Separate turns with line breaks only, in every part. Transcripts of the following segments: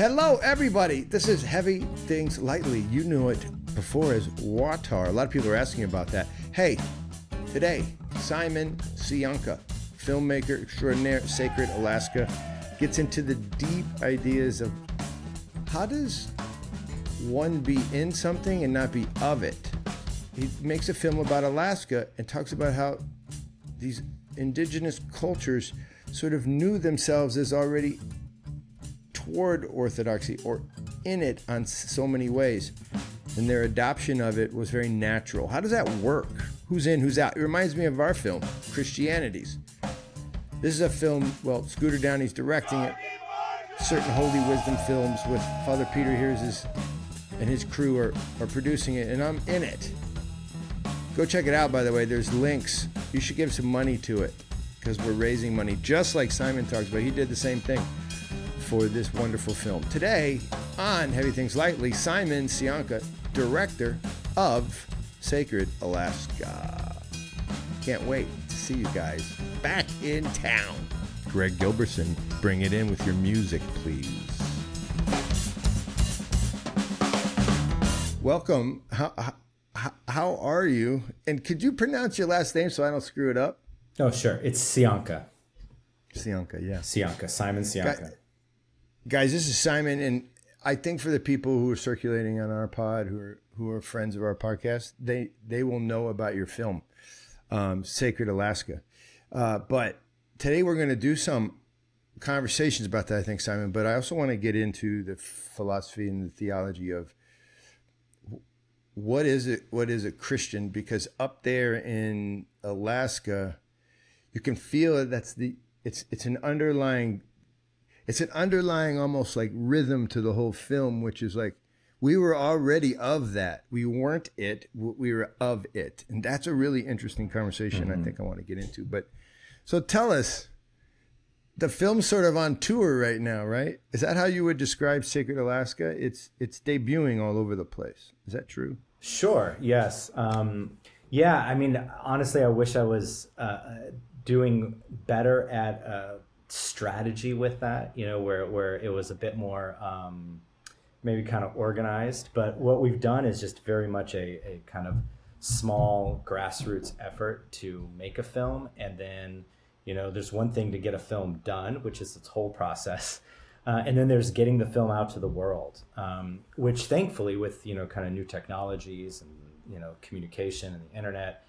Hello, everybody. This is Heavy Things Lightly. You knew it before as Watar. A lot of people are asking about that. Hey, today, Simon Scionka, filmmaker extraordinaire, Sacred, Alaska, gets into the deep ideas of how does one be in something and not be of it. He makes a film about Alaska and talks about how these indigenous cultures sort of knew themselves as already toward orthodoxy or in it on so many ways, and their adoption of it was very natural. How does that work? Who's in, who's out? It reminds me of our film, Christianities. This is a film, well, Scooter Downey's directing it. Certain Holy Wisdom Films with Father Peter Heers and his crew are producing it, and I'm in it. Go check it out, by the way. There's links. You should give some money to it because we're raising money, just like Simon talks about. He did the same thing for this wonderful film. Today on Heavy Things Lightly, Simon Scionka, director of Sacred, Alaska. Can't wait to see you guys back in town. Greg Gilbertson, bring it in with your music, please. Welcome. How are you? And could you pronounce your last name so I don't screw it up?
Oh, sure. It's Scionka.
Scionka, yeah.
Scionka, Simon Scionka.
Guys, this is Simon, and I think for the people who are circulating on our pod, who are friends of our podcast, they will know about your film, Sacred, Alaska. But today we're going to do some conversations about that, I think, Simon. But I also want to get into the philosophy and the theology of what is a Christian? Because up there in Alaska, you can feel it. It's an underlying almost like rhythm to the whole film, which is like we were already of that. We weren't it. We were of it, and that's a really interesting conversation. I think I want to get into. But so tell us, the film's sort of on tour right now, right? Is that how you would describe Sacred Alaska? It's debuting all over the place. Is that true?
Sure. Yes. Yeah. I mean, honestly, I wish I was doing better at strategy with that. You know, where it was a bit more maybe kind of organized. But what we've done is just very much a kind of small grassroots effort to make a film, and then, you know, there's one thing to get a film done, which is its whole process. And then there's getting the film out to the world, which thankfully with, you know, kind of new technologies and, you know, communication and the internet,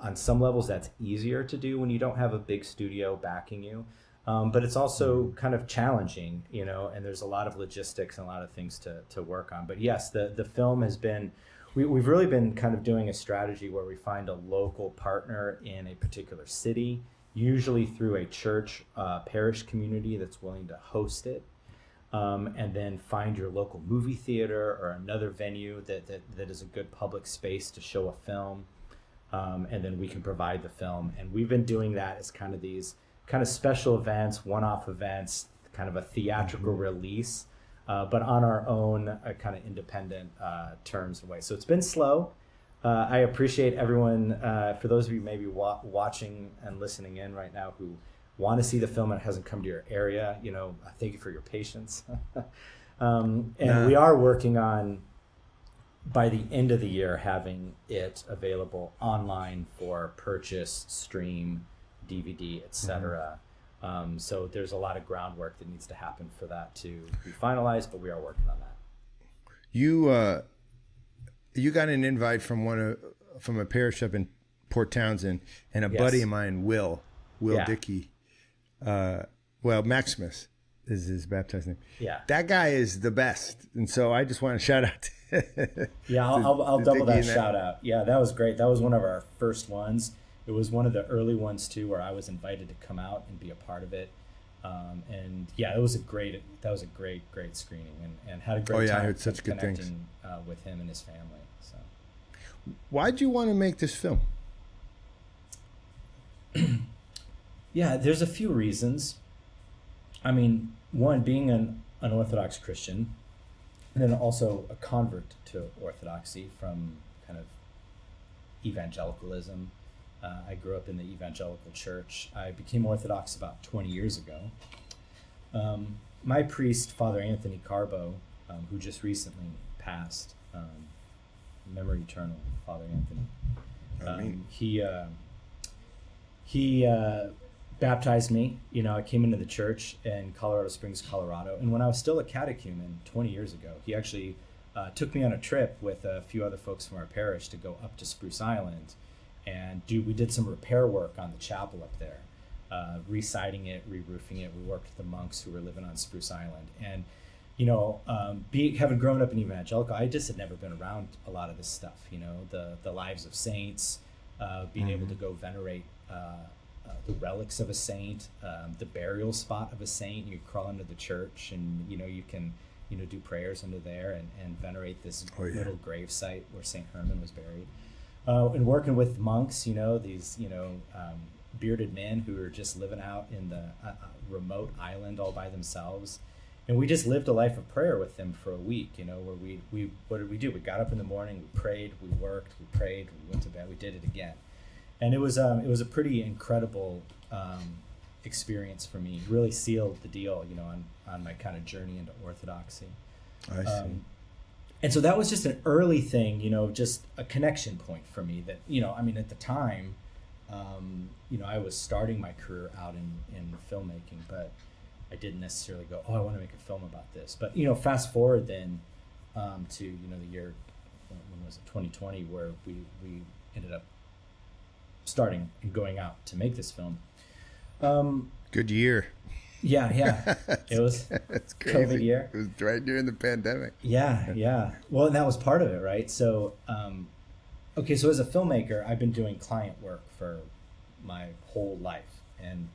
on some levels that's easier to do when you don't have a big studio backing you. But it's also kind of challenging, you know, and there's a lot of logistics and a lot of things to work on. But yes, the film has been, we've really been kind of doing a strategy where we find a local partner in a particular city, usually through a church parish community that's willing to host it, and then find your local movie theater or another venue that is a good public space to show a film, and then we can provide the film. And we've been doing that as kind of these kind of special events, one-off events, kind of a theatrical release, but on our own kind of independent terms and ways. So it's been slow. I appreciate everyone, for those of you maybe watching and listening in right now who want to see the film and it hasn't come to your area, you know, thank you for your patience. We are working on, by the end of the year, having it available online for purchase, stream, DVD, etc. So there's a lot of groundwork that needs to happen for that to be finalized, but we are working on that.
You got an invite from a parish up in Port Townsend, and a buddy of mine, Will Dickey. Maximus is his baptized name. Yeah, that guy is the best, and so I just want to shout out.
I'll double that shout out. Yeah, that was great. That was one of our first ones. It was one of the early ones too, where I was invited to come out and be a part of it. And yeah, that was a great screening, and had a great time. I heard such good things with him and his family. So,
why'd you want to make this film?
Yeah, there's a few reasons. I mean, one, being an Orthodox Christian, and then also a convert to Orthodoxy from kind of evangelicalism. I grew up in the evangelical church. I became Orthodox about 20 years ago. my priest, Father Anthony Carbo, who just recently passed, memory eternal, Father Anthony. He baptized me. You know, I came into the church in Colorado Springs, Colorado, and when I was still a catechumen 20 years ago, he actually took me on a trip with a few other folks from our parish to go up to Spruce Island, and we did some repair work on the chapel up there, re-siding it, re-roofing it. We worked with the monks who were living on Spruce Island, and you know, having grown up in evangelical, I just had never been around a lot of this stuff. You know, the lives of saints, being able to go venerate the relics of a saint, the burial spot of a saint. You crawl into the church, and you know, you can, you know, do prayers under there and venerate this little grave site where Saint Herman was buried. And working with monks, you know, these, you know, bearded men who are just living out in the remote island all by themselves. And we just lived a life of prayer with them for a week, you know, where we what did we do? We got up in the morning, we prayed, we worked, we prayed, we went to bed, we did it again. And it was a pretty incredible experience for me. It really sealed the deal, you know, on my kind of journey into Orthodoxy.
I see.
And so that was just an early thing, you know, just a connection point for me that, you know, I mean, at the time, you know, I was starting my career out in filmmaking, but I didn't necessarily go, oh, I want to make a film about this. But, you know, fast forward then to, you know, the year, when was it, 2020, where we ended up starting and going out to make this film.
Good year.
Yeah. It was
That's crazy.
COVID year.
It was right during the pandemic.
Yeah. Well, and that was part of it, right? So, okay, so as a filmmaker, I've been doing client work for my whole life. And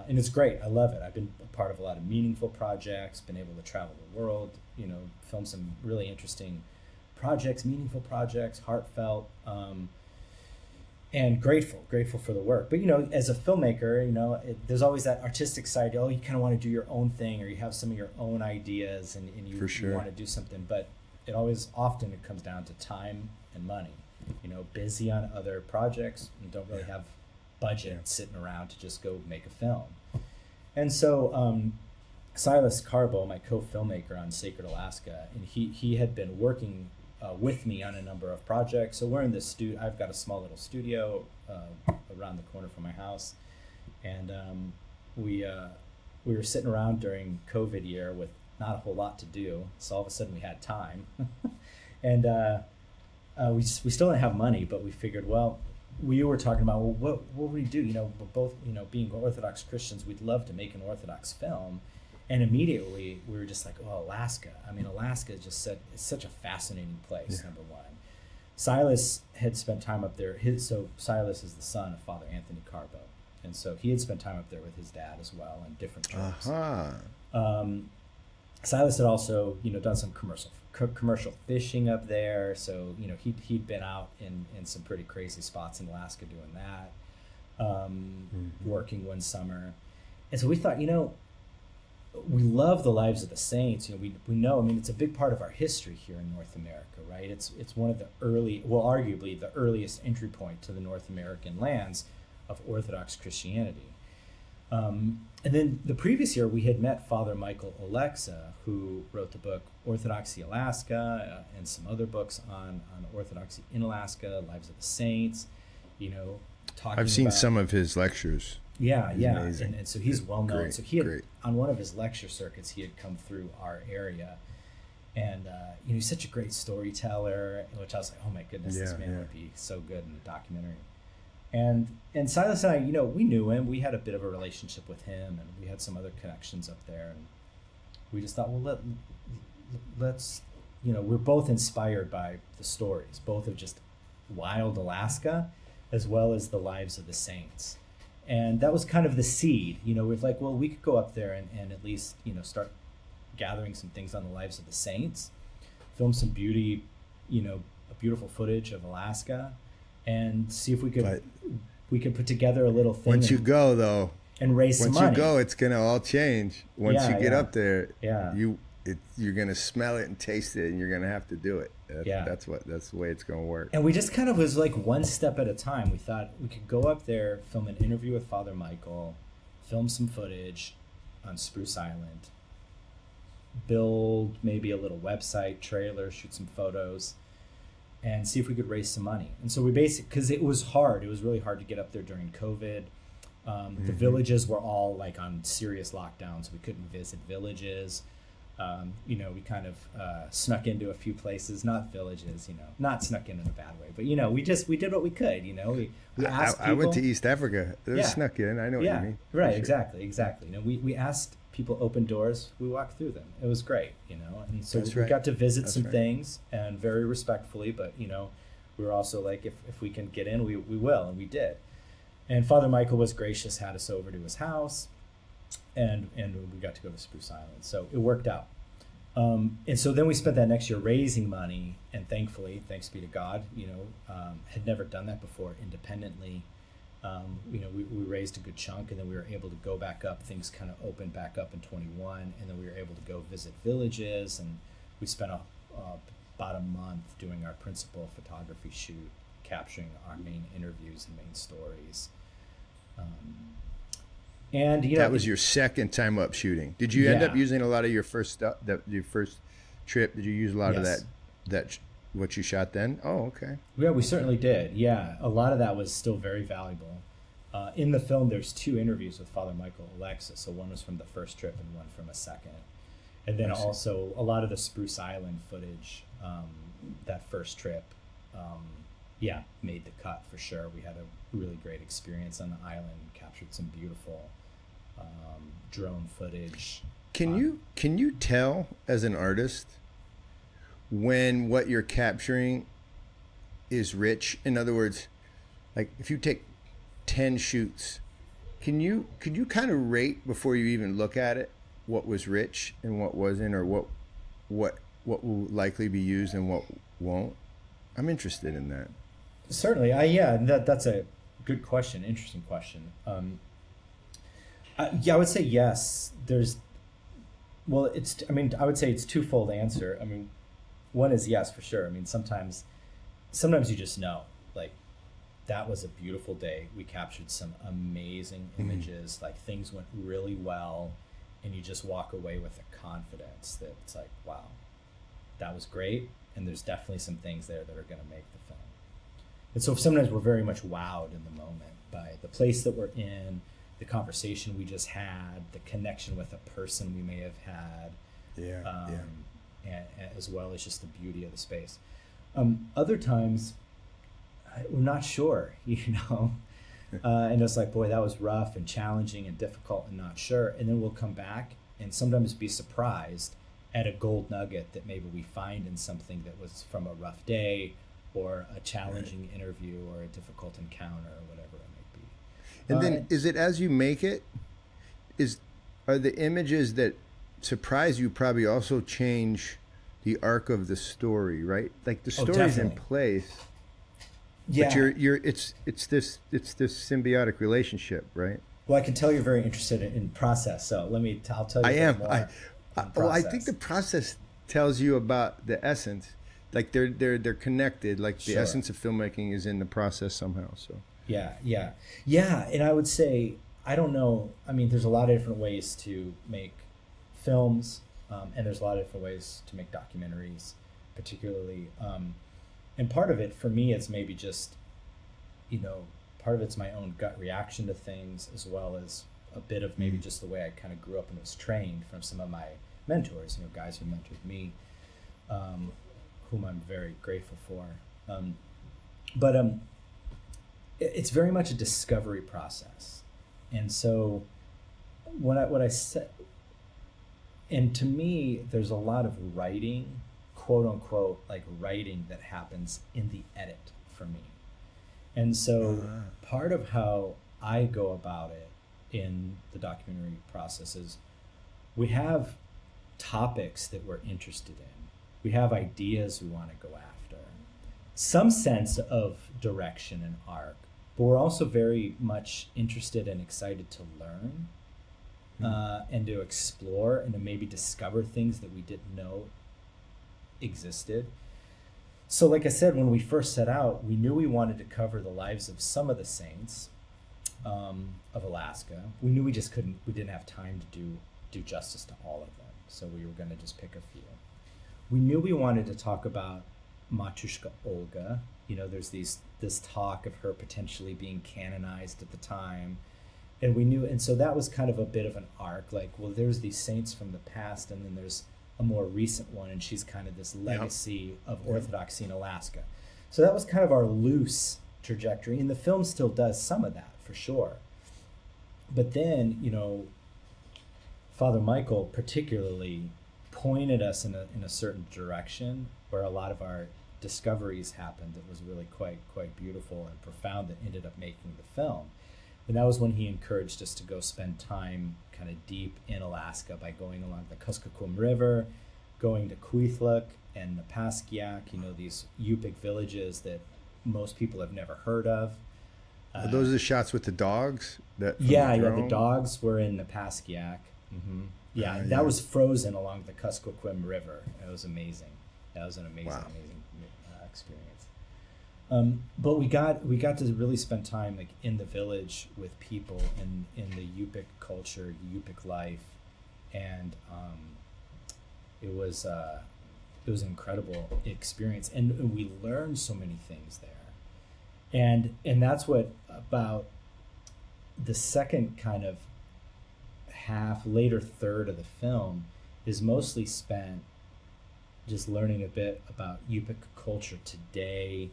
it's great. I love it. I've been a part of a lot of meaningful projects, been able to travel the world, you know, film some really interesting projects, meaningful projects, heartfelt, and grateful for the work. But, you know, as a filmmaker, you know, there's always that artistic side. Oh, you kind of want to do your own thing, or you have some of your own ideas and you want to do something. But it often comes down to time and money. You know, busy on other projects and don't really have budget sitting around to just go make a film. And so Silas Carbo, my co-filmmaker on Sacred Alaska, and he had been working with me on a number of projects. So we're in this studio. I've got a small little studio around the corner from my house, and we were sitting around during COVID year with not a whole lot to do. So all of a sudden we had time, and we still didn't have money, but we figured, well, we were talking about, well, what would we do? You know, we're both, you know, being Orthodox Christians, we'd love to make an Orthodox film. And immediately we were just like, oh, Alaska. I mean, Alaska is such a fascinating place, number one. Silas had spent time up there. So Silas is the son of Father Anthony Carbo. And so he had spent time up there with his dad as well on different trips. Silas had also, you know, done some commercial fishing up there. So, you know, he'd been out in some pretty crazy spots in Alaska doing that, working one summer. And so we thought, you know, we love the lives of the saints. You know, we know, I mean, it's a big part of our history here in North America, right? It's one of the arguably the earliest entry point to the North American lands of Orthodox Christianity. And then the previous year, we had met Father Michael Alexa, who wrote the book Orthodoxy Alaska and some other books on Orthodoxy in Alaska, Lives of the Saints, you know, talking
I've seen some of his lectures.
Yeah.
Amazing.
And so he's well known.
Great,
so he had, on one of his lecture circuits, he had come through our area. And, you know, he's such a great storyteller, which I was like, oh my goodness, this man would be so good in a documentary. And Silas and I, you know, we knew him. We had a bit of a relationship with him, and we had some other connections up there. And we just thought, well, let's, you know, we're both inspired by the stories, both of just wild Alaska, as well as the lives of the saints. And that was kind of the seed, you know, we're like, well, we could go up there and at least, you know, start gathering some things on the lives of the saints, film some beautiful footage of Alaska, and see if we could put together a little thing.
Once you go, though,
and raise some money.
Once you go, it's gonna all change. Once you get up there, you're gonna smell it and taste it, and you're gonna have to do it. That's the way it's gonna work.
And we just kind of was like one step at a time. We thought we could go up there, film an interview with Father Michael, film some footage on Spruce Island, build maybe a little website, trailer, shoot some photos, and see if we could raise some money. And so we because it was hard. It was really hard to get up there during COVID. The villages were all like on serious lockdown, so we couldn't visit villages. You know, we kind of snuck into a few places, not villages, you know, not snuck in a bad way, but, you know, we did what we could, you know, we asked people.
I went to East Africa. It was snuck in. I know what you mean.
Right. Sure. Exactly. You know, we asked people, open doors, we walked through them. It was great, you know, and so we got to visit some things, and very respectfully, but, you know, we were also like, if we can get in, we will, and we did. And Father Michael was gracious, had us over to his house, and we got to go to Spruce Island. So it worked out. And so then we spent that next year raising money, and thankfully, thanks be to God, you know, had never done that before independently. You know, we raised a good chunk, and then we were able to go back up. Things kind of opened back up in 21, and then we were able to go visit villages, and we spent about a month doing our principal photography shoot, capturing our main interviews and main stories. And you know,
that was your second time up shooting. Did you end up using a lot of your first stuff? Your first trip? Did you use a lot of that what you shot then? Oh, okay.
Yeah, we certainly did. Yeah, a lot of that was still very valuable. In the film, there's 2 interviews with Father Michael Alexis. So one was from the first trip and one from a second. And then also a lot of the Spruce Island footage, that first trip, made the cut for sure. We had a really great experience on the island, captured some beautiful drone footage.
Can you tell as an artist when what you're capturing is rich? In other words, like if you take 10 shoots, can you kind of rate before you even look at it what was rich and what wasn't, or what will likely be used and what won't? I'm interested in that. Certainly.
That's a good question. Interesting question. I would say yes. I would say it's twofold answer. I mean, one is yes, for sure. I mean, sometimes you just know, like, that was a beautiful day. We captured some amazing images, like things went really well, and you just walk away with a confidence that it's like, wow, that was great. And there's definitely some things there that are going to make the film. And so sometimes we're very much wowed in the moment by the place that we're in, the conversation we just had, the connection with a person we may have had, and as well as just the beauty of the space. Other times, we're not sure, you know, and it's like, boy, that was rough and challenging and difficult and not sure. And then we'll come back and sometimes be surprised at a gold nugget that maybe we find in something that was from a rough day or a challenging interview or a difficult encounter or whatever it might be.
And then is it as you make it, are the images that surprise you probably also change the arc of the story, right? Like the story's in place. Yeah. But it's this symbiotic relationship, right?
Well, I can tell you're very interested in process, so I'll tell you. I am.
I think the process tells you about the essence. Like they're connected. Like the essence of filmmaking is in the process somehow. So
yeah. And I would say, I don't know. I mean, there's a lot of different ways to make films, and there's a lot of different ways to make documentaries, particularly. And part of it for me, it's maybe just, you know, part of it's my own gut reaction to things, as well as a bit of maybe just the way I kind of grew up and was trained from some of my mentors, you know, guys who mentored me, whom I'm very grateful for. But it's very much a discovery process. And so what I said, and to me, there's a lot of writing, quote unquote, like writing that happens in the edit for me. And so part of how I go about it in the documentary process is we have topics that we're interested in. We have ideas we want to go after. Some sense of direction and arc, but we're also very much interested and excited to learn and to explore and to maybe discover things that we didn't know existed. So like I said, when we first set out, we knew we wanted to cover the lives of some of the saints of Alaska. We knew we didn't have time to do justice to all of them. so we were going to just pick a few. We knew we wanted to talk about Matushka Olga. You know, there's this talk of her potentially being canonized at the time. And we knew, and so that was kind of a bit of an arc, like, well, there's these saints from the past, and then there's a more recent one, and she's kind of this legacy of Orthodoxy in Alaska. So that was kind of our loose trajectory, and the film still does some of that, for sure. But then, you know, Father Michael particularly pointed us in a certain direction where a lot of our discoveries happened that was really quite beautiful and profound, that ended up making the film. And that was when he encouraged us to go spend time kind of deep in Alaska by going along the Kuskokwim River, going to Kwethluk and Napaskiak, you know, these Yupik villages that most people have never heard of.
Are those the shots with the dogs?
The dogs were in Napaskiak. Mm-hmm. That was frozen along the Kuskokwim River. It was amazing. That was an amazing experience. But we got to really spend time like in the village with people in the Yupik culture, Yupik life, and it was an incredible experience, and we learned so many things there, and that's what about the second kind of later third of the film is mostly spent just learning a bit about Yupik culture today,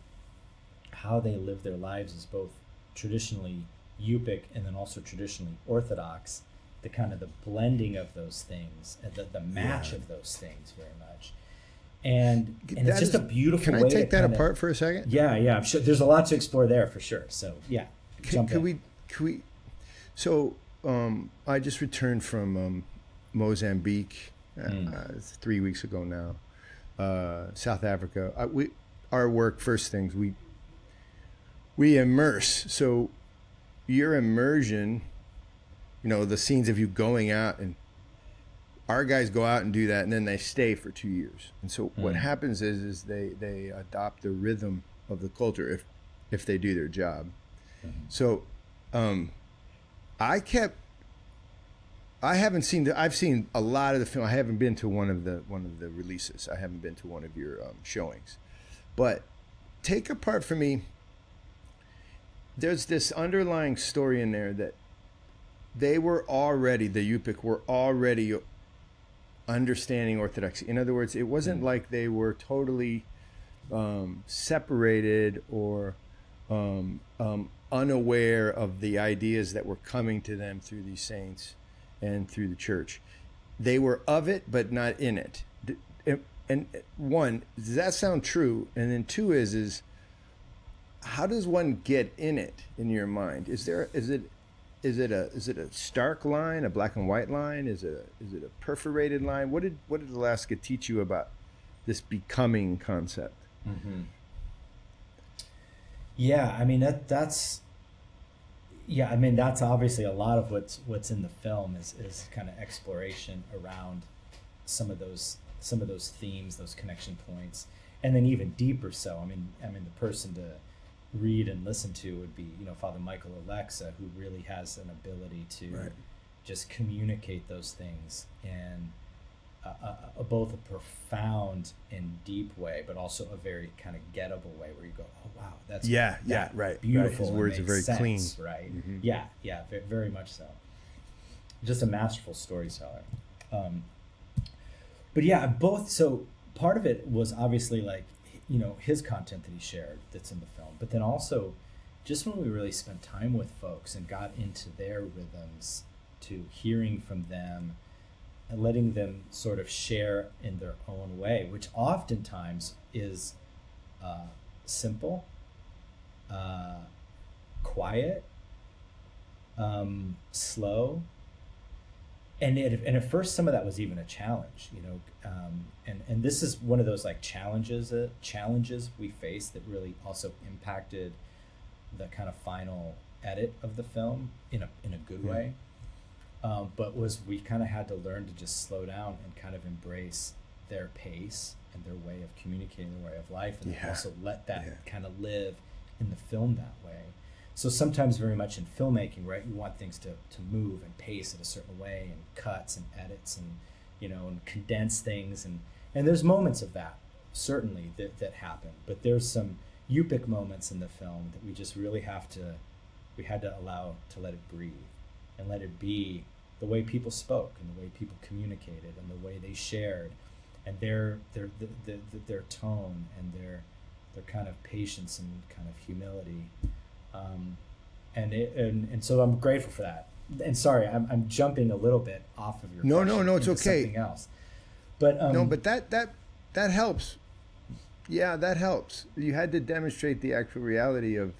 how they live their lives as both traditionally Yupik and then also traditionally Orthodox, the kind of the blending of those things and the match of those things very much. And it's just a beautiful way.
Can I take that apart for a second?
Yeah, I'm sure there's a lot to explore there for sure. So yeah.
Could we I just returned from Mozambique 3 weeks ago now. South Africa. Our work, first things, we immerse. So your immersion, you know, the scenes of you going out, and our guys go out and do that, and then they stay for 2 years. And so what happens is they adopt the rhythm of the culture if they do their job. So I've seen a lot of the film. I haven't been to one of the releases. I haven't been to one of your showings. But take apart for me, there's this underlying story in there that the Yupik were already understanding Orthodoxy. In other words, it wasn't like they were totally separated or unaware of the ideas that were coming to them through these saints and through the church. They were of it, but not in it. And one, does that sound true? And then two is how does one get in it in your mind? Is it a stark line, a black and white line? Is it a perforated line? What did Alaska teach you about this becoming concept?
Mm-hmm. Yeah, I mean that's obviously a lot of what's in the film is kind of exploration around some of those themes, those connection points, and then even deeper so. I mean the person to read and listen to would be, you know, Father Michael Alexa, who really has an ability to just communicate those things in both a profound and deep way, but also a very kind of gettable way where you go, oh wow, that's beautiful. His words are very clean, right? Mm-hmm. Yeah, very much so. Just a masterful storyteller. But yeah, both. So part of it was obviously like, you know, his content that he shared that's in the film, but then also just when we really spent time with folks and got into their rhythms, to hearing from them and letting them sort of share in their own way, which oftentimes is simple, quiet, slow. And at first, some of that was even a challenge, you know, and this is one of those like challenges we faced that really also impacted the kind of final edit of the film in a good way. But we kind of had to learn to just slow down and kind of embrace their pace and their way of communicating, their way of life, and also let that kind of live in the film that way. So sometimes very much in filmmaking, right, you want things to move and pace in a certain way, and cuts and edits, and and condense things, and there's moments of that certainly that happen, but there's some eupic moments in the film that we just really had to allow to let it breathe and let it be the way people spoke and the way people communicated and the way they shared, and their tone and their kind of patience and kind of humility, and so I'm grateful for that. And sorry, I'm jumping a little bit off of your question
no, it's
into
okay.
Something else, but
no, but that helps. Yeah, that helps. You had to demonstrate the actual reality of.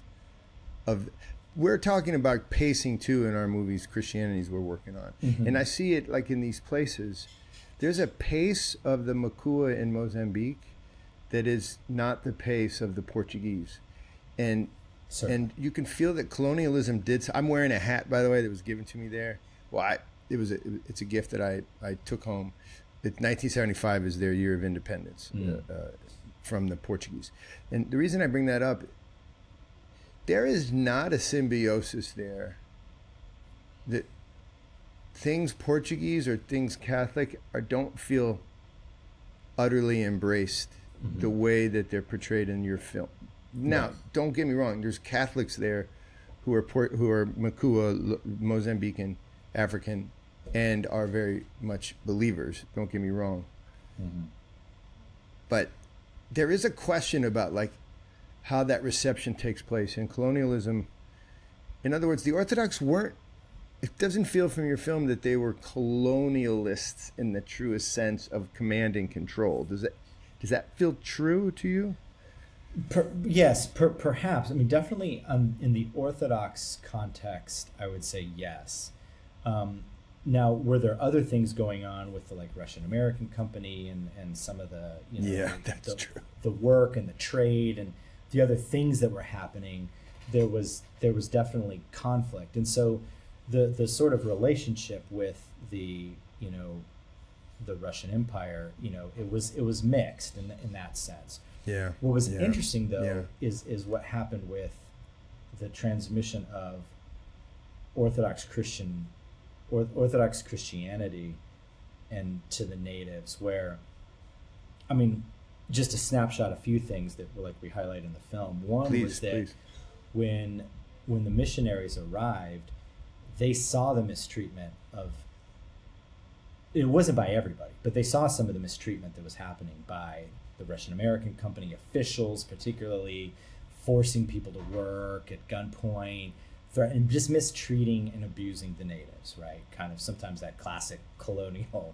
We're talking about pacing too in our movies, Christianities we're working on, and I see it like in these places. There's a pace of the Makua in Mozambique that is not the pace of the Portuguese, and you can feel that colonialism did. I'm wearing a hat, by the way, that was given to me there. Well, it's a gift that I took home. 1975 is their year of independence from the Portuguese, and the reason I bring that up. There is not a symbiosis there that things Portuguese or things Catholic don't feel utterly embraced the way that they're portrayed in your film. Now, don't get me wrong. There's Catholics there who are Makua, Mozambican, African, and are very much believers. Don't get me wrong. But there is a question about like how that reception takes place in colonialism. In other words, the Orthodox weren't, it doesn't feel from your film that they were colonialists in the truest sense of command and control. Does that feel true to you?
Yes, perhaps. I mean, definitely in the Orthodox context, I would say yes. Now, were there other things going on with the like Russian American company and some of the
that's true.
The work and the trade and the other things that were happening, there was definitely conflict, and so the sort of relationship with the Russian Empire, it was mixed in that sense.
Yeah.
What was interesting though is what happened with the transmission of Orthodox Christianity and to the natives, where, I mean, just to snapshot a few things that were like we highlight in the film. One was that when the missionaries arrived, they saw the mistreatment of, it wasn't by everybody, but they saw some of the mistreatment that was happening by the Russian American company officials, particularly forcing people to work at gunpoint, and just mistreating and abusing the natives, right? Kind of sometimes that classic colonial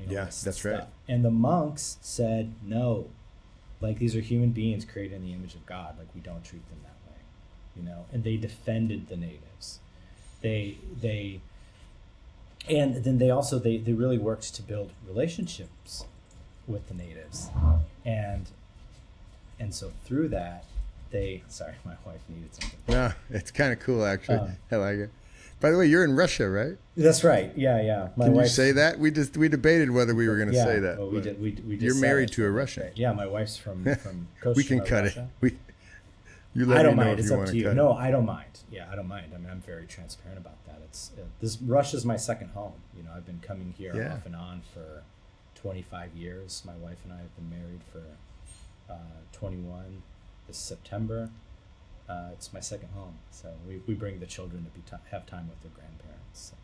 that's
stuff.
right.
And the monks said, no, like these are human beings created in the image of God, like we don't treat them that way, and they defended the natives. And then they really worked to build relationships with the natives, and so through that sorry, my wife needed something.
No, it's kind of cool actually. I like it. By the way, you're in Russia, right?
That's right. Yeah.
Can you say that? We debated whether we were going to say that.
Well, we did. We just
you're married to a Russian.
Right. Yeah, my wife's from Kosovo,
we can cut
Russia.
it. You let
I don't
me know
mind.
if
It's
you
up
want
to you.
cut
No,
it.
I don't mind. Yeah, I don't mind. I mean, I'm very transparent about that. It's Russia's my second home. I've been coming here off and on for 25 years. My wife and I have been married for 21 this September. It's my second home, so we bring the children to have time with their grandparents. So.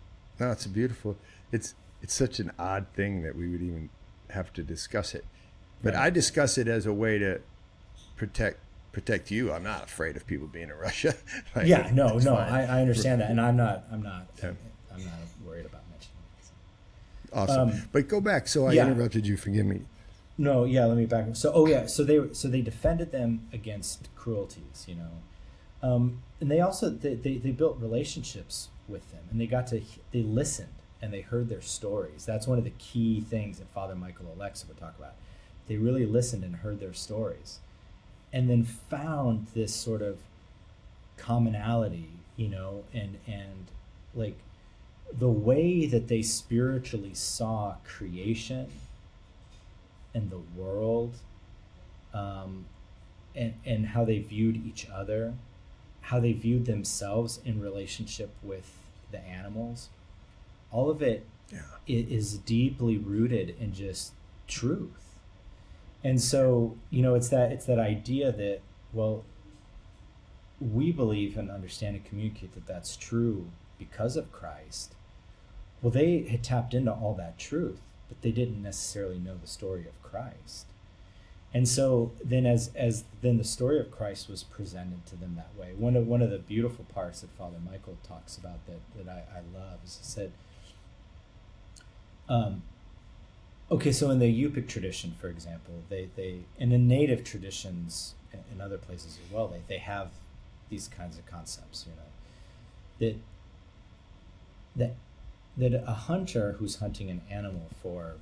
No, it's beautiful. It's such an odd thing that we would even have to discuss it, but I discuss it as a way to protect you. I'm not afraid of people being in Russia.
Like, no, I understand that, and I'm not worried about mentioning it. So.
Awesome, but go back. So I interrupted you. Forgive me.
No, let me back. So they defended them against cruelties, and they also they built relationships with them, and they listened and they heard their stories. That's one of the key things that Father Michael Alexa would talk about. They really listened and heard their stories, and then found this sort of commonality, and like the way that they spiritually saw creation and the world, and how they viewed each other, how they viewed themselves in relationship with the animals. All of it
Yeah.
is deeply rooted in just truth. And so, it's that idea that, well, we believe and understand and communicate that that's true because of Christ. Well, they had tapped into all that truth, but they didn't necessarily know the story of Christ. And so then as then the story of Christ was presented to them that way. One of the beautiful parts that Father Michael talks about that I love is he said, okay, so in the Yupik tradition, for example, they and in native traditions in other places as well, they have these kinds of concepts, that a hunter who's hunting an animal for,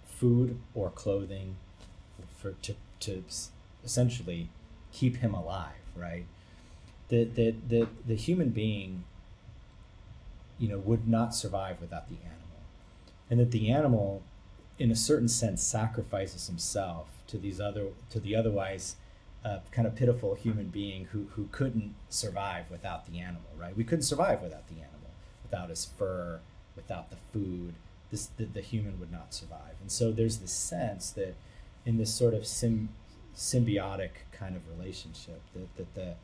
food or clothing, to essentially keep him alive, right? That the human being, would not survive without the animal, and that the animal, in a certain sense, sacrifices himself to the otherwise kind of pitiful human being who couldn't survive without the animal, right? We couldn't survive without the animal, without his fur, without the food. The human would not survive. And so there's this sense that in this sort of symbiotic kind of relationship that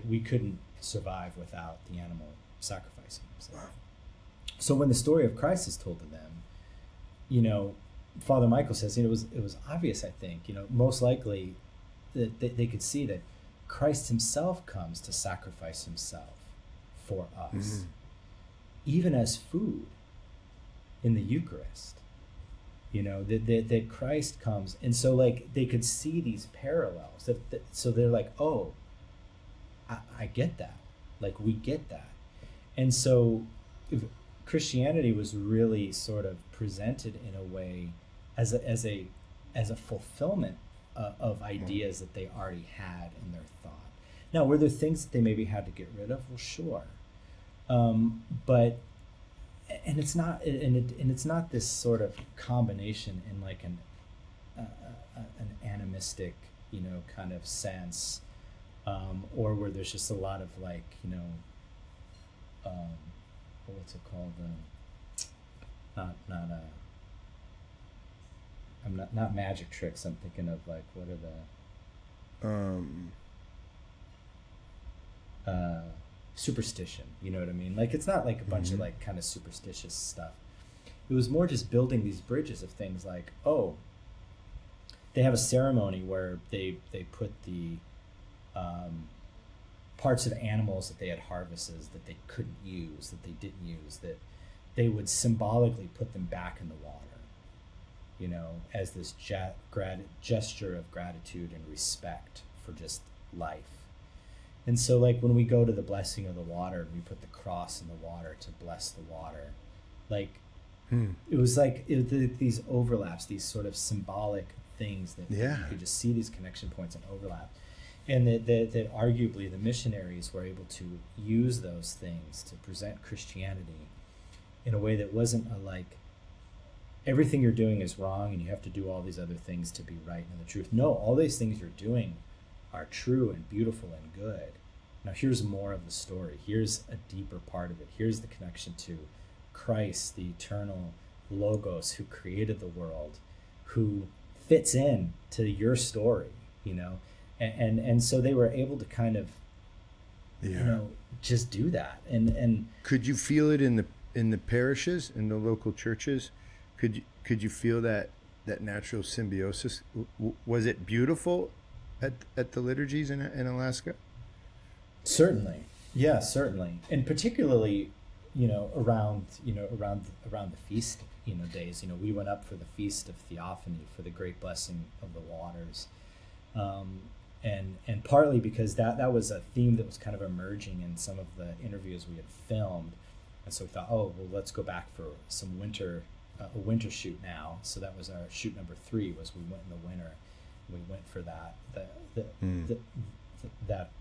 we couldn't survive without the animal sacrificing himself. Wow. So when the story of Christ is told to them, Father Michael says, it was obvious, I think, most likely that they could see that Christ himself comes to sacrifice himself for us, even as food in the Eucharist, that Christ comes. And so they could see these parallels so they're like, oh, I get that. We get that. And so Christianity was really sort of presented in a way as a fulfillment of ideas that they already had in their thought. Now, were there things that they maybe had to get rid of? Well, sure. But it's not this sort of combination in an animistic, kind of sense, or where there's just a lot of what's it called? Not magic tricks. I'm thinking of what are the superstition, you know what I mean? It's not a bunch of kind of superstitious stuff. It was more just building these bridges of things they have a ceremony where they put the parts of animals that they had harvested that they couldn't use, that they didn't use, that they would symbolically put them back in the water, as this gesture of gratitude and respect for just life. And so when we go to the blessing of the water, we put the cross in the water to bless the water. It was these overlaps, these sort of symbolic things that you could just see these connection points and overlap. And that arguably the missionaries were able to use those things to present Christianity in a way that wasn't everything you're doing is wrong and you have to do all these other things to be right and the truth. No, all these things you're doing are true and beautiful and good. Now here's more of the story. Here's a deeper part of it. Here's the connection to Christ, the eternal Logos who created the world, who fits in to your story, and so they were able to kind of, just do that. And
could you feel it in the parishes, in the local churches? Could you feel that natural symbiosis? Was it beautiful at the liturgies in Alaska?
Certainly, yeah, certainly, and particularly, around the feast, days. We went up for the Feast of Theophany, for the Great Blessing of the Waters, and partly because that was a theme that was kind of emerging in some of the interviews we had filmed, and so we thought, oh well, let's go back for some a winter shoot now. So that was our shoot number 3. Was we went in the winter. We went for that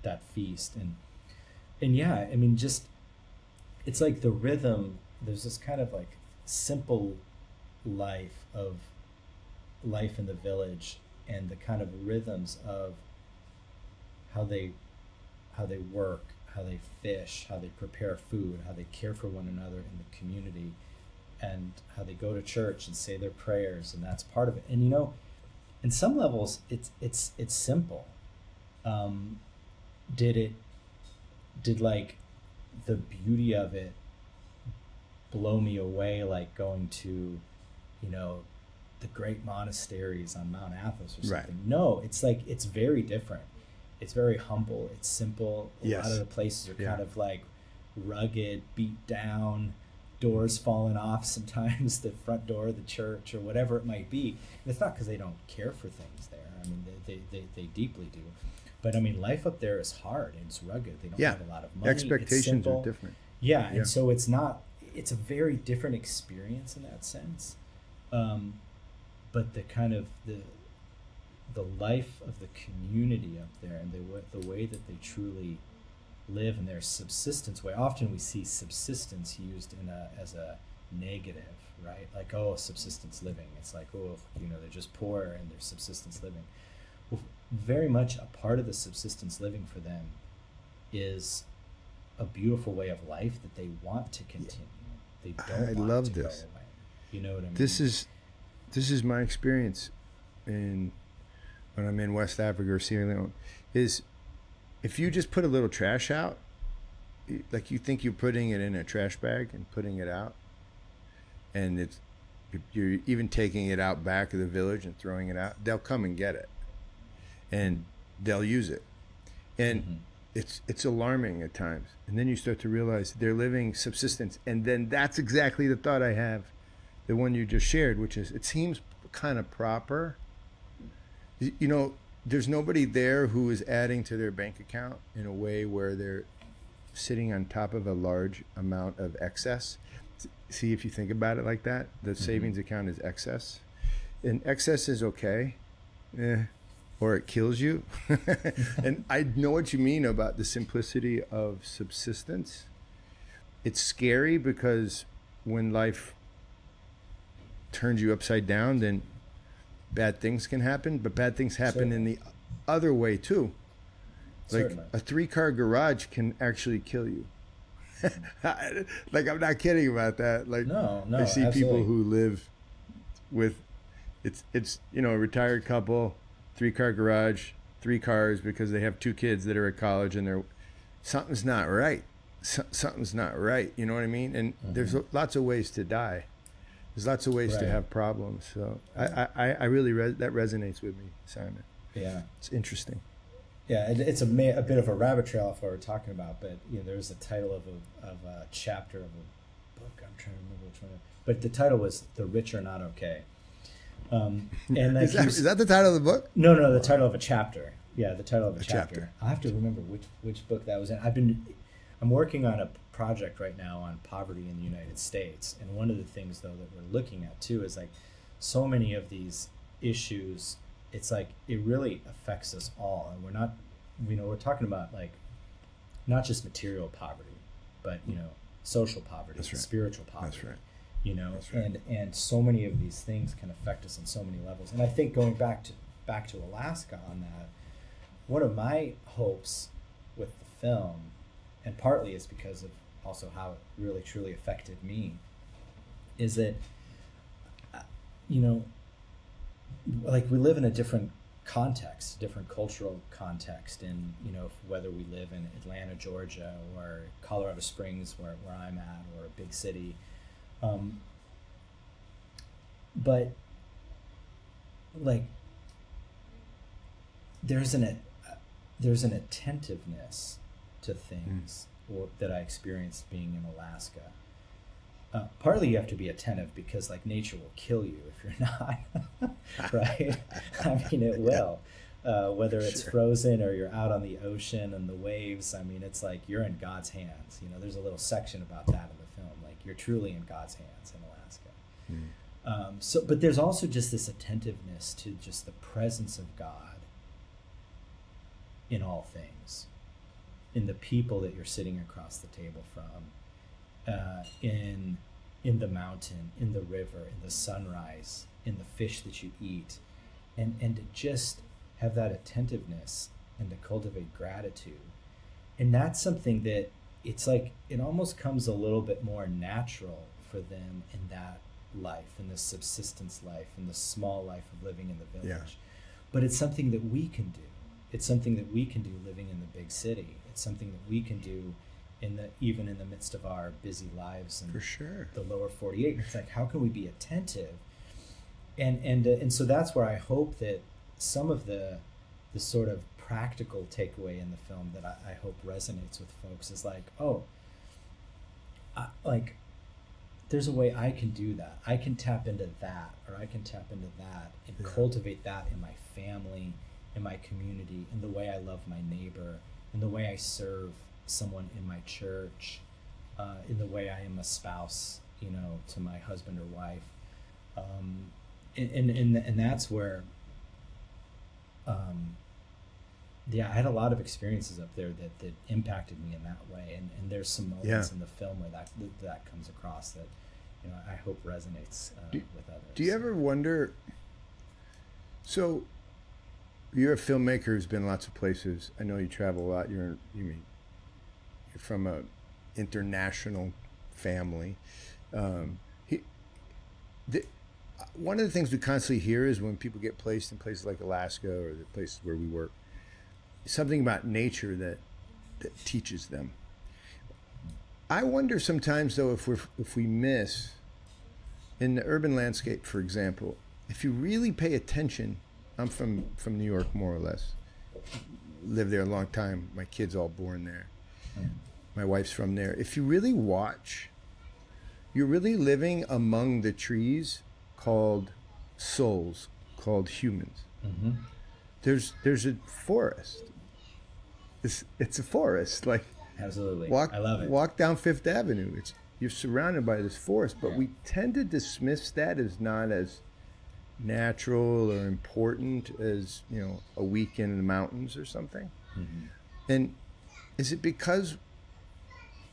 that feast, and yeah, I mean, just it's the rhythm. There's this kind of simple life in the village, and the kind of rhythms of how they work, how they fish, how they prepare food, how they care for one another in the community, and how they go to church and say their prayers, and that's part of it. And in some levels, it's simple. Did like the beauty of it blow me away, like going to, the great monasteries on Mount Athos or something?
Right.
No, it's like, it's very different. It's very humble. It's simple. A lot of the places are kind of like rugged, beat down, doors falling off sometimes, the front door of the church or whatever it might be. And it's not because they don't care for things there. I mean, they deeply do. But I mean, life up there is hard and it's rugged. They don't have a lot of money.
Expectations are different.
Yeah, and so it's a very different experience in that sense. But the kind of the life of the community up there, and the way that they truly live in their subsistence way. Often we see subsistence used as a negative, right? Like, oh, subsistence living. It's like, oh, they're just poor and they're subsistence living. Well, very much a part of the subsistence living for them is a beautiful way of life that they want to continue. They don't want to go away. You know what I mean? This
is my experience when I'm in West Africa or Sierra Leone, is if you just put a little trash out, like you think you're putting it in a trash bag and putting it out, and you're even taking it out back of the village and throwing it out, they'll come and get it and they'll use it. And it's alarming at times. And then you start to realize they're living subsistence. And then that's exactly the thought I have, the one you just shared, which is, it seems kind of proper. There's nobody there who is adding to their bank account in a way where they're sitting on top of a large amount of excess. See, if you think about it like that, the savings account is excess. And excess is okay, or it kills you. And I know what you mean about the simplicity of subsistence. It's scary because when life turns you upside down, then bad things can happen, but bad things happen in the other way too. Like a 3-car garage can actually kill you. Like, I'm not kidding about that. Like,
no,
I see
absolutely.
people who live with, it's a retired couple, 3-car garage, 3 cars, because they have 2 kids that are at college, and something's not right. Something's not right. You know what I mean? And there's lots of ways to die. There's lots of ways to have problems. So I really, that resonates with me, Simon.
Yeah.
It's interesting.
Yeah, it's a bit of a rabbit trail of what we're talking about, but there's a title of a chapter of a book. I'm trying to remember which one. But the title was "The Rich Are Not Okay." And
is that the title of the book?
No, the title of a chapter. Yeah, the title of a chapter. I have to remember which book that was in. I'm working on a project right now on poverty in the United States, and one of the things though that we're looking at too is like so many of these issues. It's like it really affects us all, and we're not, we're talking about like not just material poverty, but social poverty, spiritual poverty. That's right. And so many of these things can affect us on so many levels. And I think going back to Alaska on that, one of my hopes with the film, and partly it's because of also how it really truly affected me, is that like we live in a different context, different cultural context, and whether we live in Atlanta, Georgia, or Colorado Springs, where I'm at, or a big city, but like there's an attentiveness to things that I experienced being in Alaska. Partly you have to be attentive because like nature will kill you if you're not, right? I mean, it will, whether it's frozen or you're out on the ocean and the waves. I mean, it's like you're in God's hands. There's a little section about that in the film. Like you're truly in God's hands in Alaska. But there's also just this attentiveness to just the presence of God in all things, in the people that you're sitting across the table from. In the mountain, in the river, in the sunrise, in the fish that you eat, and to just have that attentiveness and to cultivate gratitude, and that's something that it's like it almost comes a little bit more natural for them in that life, in this subsistence life, in the small life of living in the village. But it's something that we can do. It's something that we can do living in the big city. It's something that we can do even in the midst of our busy lives and
for sure
the lower 48. It's like, how can we be attentive? And so that's where I hope that some of the sort of practical takeaway in the film that I hope resonates with folks is like, like there's a way I can do that. I can tap into that, or I can tap into that and cultivate that in my family, in my community, in the way I love my neighbor, in the way I serve someone in my church, in the way I am a spouse, to my husband or wife. And that's where, I had a lot of experiences up there that impacted me in that way. And there's some moments in the film where that comes across that, I hope resonates with others.
Do you ever wonder, so you're a filmmaker who's been lots of places. I know you travel a lot. You're from a international family. One of the things we constantly hear is when people get placed in places like Alaska or the places where we work, something about nature that teaches them. I wonder sometimes though if we miss in the urban landscape, for example, if you really pay attention. I'm from New York, more or less. Lived there a long time. My kids all born there. My wife's from there. If you really watch, you're really living among the trees called souls, called humans. Mm-hmm. There's a forest. It's a forest. Like,
absolutely. I love it.
Walk down Fifth Avenue. You're surrounded by this forest, but we tend to dismiss that as not as natural or important as a weekend in the mountains or something. Mm-hmm. And is it because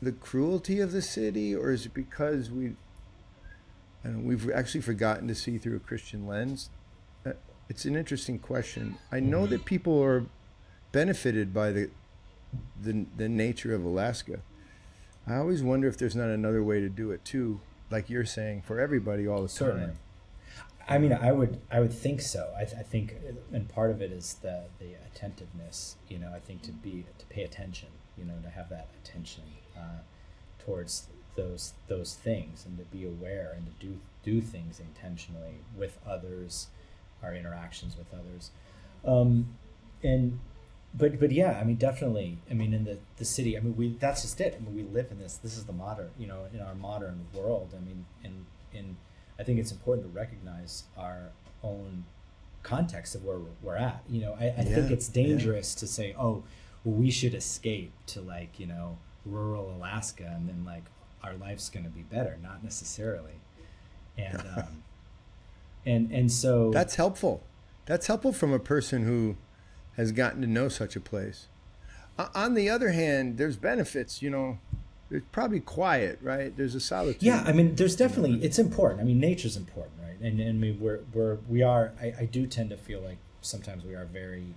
the cruelty of the city, or is it because we've actually forgotten to see through a Christian lens? It's an interesting question. I know that people are benefited by the nature of Alaska. I always wonder if there's not another way to do it too, like you're saying, for everybody all the time.
Certainly. I mean, I would think so. I think, and part of it is the attentiveness. I think to pay attention. To have that attention towards those things, and to be aware and to do things intentionally with others, our interactions with others, but yeah, I mean, definitely. I mean, in the city, I mean, that's just it. I mean, we live in this. This is the modern, in our modern world. I mean, in I think it's important to recognize our own context of where we're at. I think it's dangerous to say, oh, well, we should escape to rural Alaska and then our life's going to be better. Not necessarily. And and so
that's helpful. That's helpful from a person who has gotten to know such a place. On the other hand, there's benefits. It's probably quiet, right? There's a solitude.
Yeah, I mean, there's definitely, it's important. I mean, nature's important, right? And I mean, I do tend to feel like sometimes we are very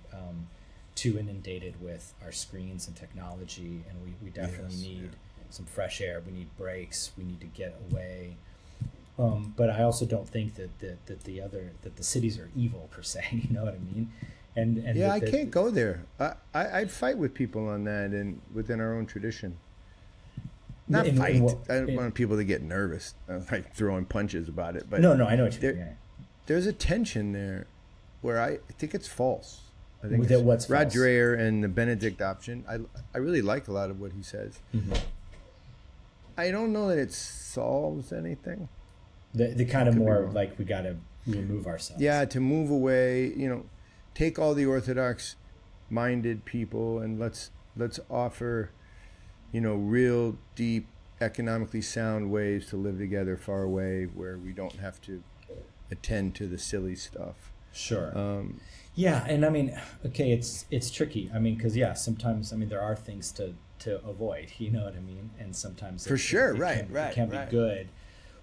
too inundated with our screens and technology, and we definitely need some fresh air. We need breaks. We need to get away. But I also don't think that the cities are evil per se. You know what I mean? And
I can't go there. I'd fight with people on that, and within our own tradition. Not fight. I don't want people to get nervous, like throwing punches about it. But
no, I know what you mean.
There's a tension there where I think it's false. I think
what's
Rod
false?
Dreher and the Benedict option. I really like a lot of what he says. Mm-hmm. I don't know that it solves anything.
The kind of more like we got to remove ourselves.
Yeah, to move away. Take all the orthodox-minded people and let's offer, real deep, economically sound ways to live together far away where we don't have to attend to the silly stuff.
Sure. Yeah, and I mean, okay, it's tricky. I mean, because sometimes there are things to avoid. You know what I mean? And sometimes
it
can be good.